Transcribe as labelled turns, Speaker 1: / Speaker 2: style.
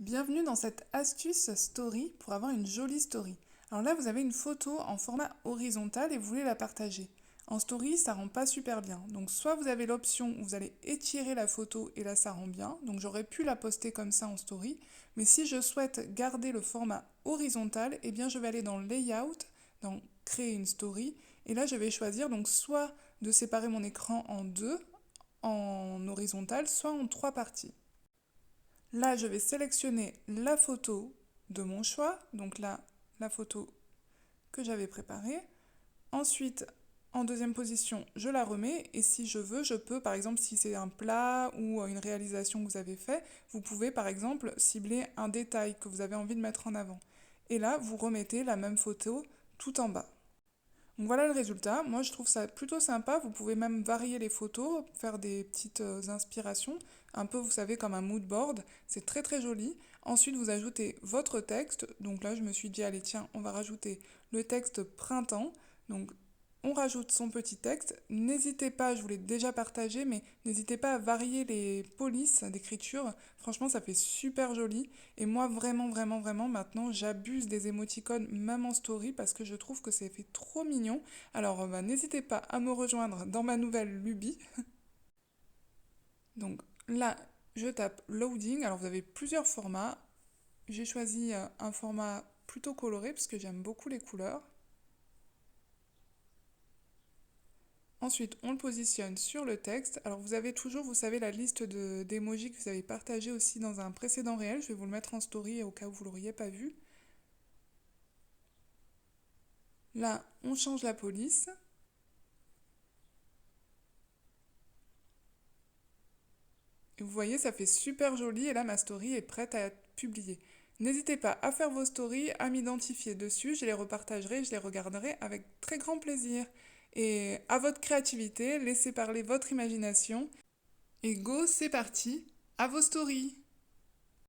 Speaker 1: Bienvenue dans cette astuce story pour avoir une jolie story. Alors là, vous avez une photo en format horizontal et vous voulez la partager. En story, ça rend pas super bien. Donc soit vous avez l'option où vous allez étirer la photo et là ça rend bien. Donc j'aurais pu la poster comme ça en story. Mais si je souhaite garder le format horizontal, eh bien je vais aller dans Layout, dans Créer une story. Et là je vais choisir donc soit de séparer mon écran en deux, en horizontal, soit en trois parties. Là, je vais sélectionner la photo de mon choix, donc là, la photo que j'avais préparée. Ensuite, en deuxième position, je la remets et si je veux, je peux, par exemple, si c'est un plat ou une réalisation que vous avez fait, vous pouvez, par exemple, cibler un détail que vous avez envie de mettre en avant. Et là, vous remettez la même photo tout en bas. Donc voilà le résultat. Moi, je trouve ça plutôt sympa. Vous pouvez même varier les photos, faire des petites inspirations, un peu, vous savez, comme un mood board. C'est très très joli. Ensuite, vous ajoutez votre texte. Donc là, je me suis dit, allez, tiens, on va rajouter le texte printemps. Donc on rajoute son petit texte. N'hésitez pas, je vous l'ai déjà partagé, mais n'hésitez pas à varier les polices d'écriture. Franchement, ça fait super joli. Et moi, vraiment, vraiment, vraiment, maintenant, j'abuse des émoticônes même en story parce que je trouve que ça fait trop mignon. Alors, bah, n'hésitez pas à me rejoindre dans ma nouvelle lubie. Donc là, je tape loading. Alors, vous avez plusieurs formats. J'ai choisi un format plutôt coloré parce que j'aime beaucoup les couleurs. Ensuite, on le positionne sur le texte. Alors, vous avez toujours, vous savez, la liste d'émojis que vous avez partagé aussi dans un précédent réel. Je vais vous le mettre en story au cas où vous ne l'auriez pas vu. Là, on change la police. Et vous voyez, ça fait super joli et là, ma story est prête à être publiée. N'hésitez pas à faire vos stories, à m'identifier dessus. Je les repartagerai, je les regarderai avec très grand plaisir. Et à votre créativité, laissez parler votre imagination. Et go, c'est parti, à vos stories!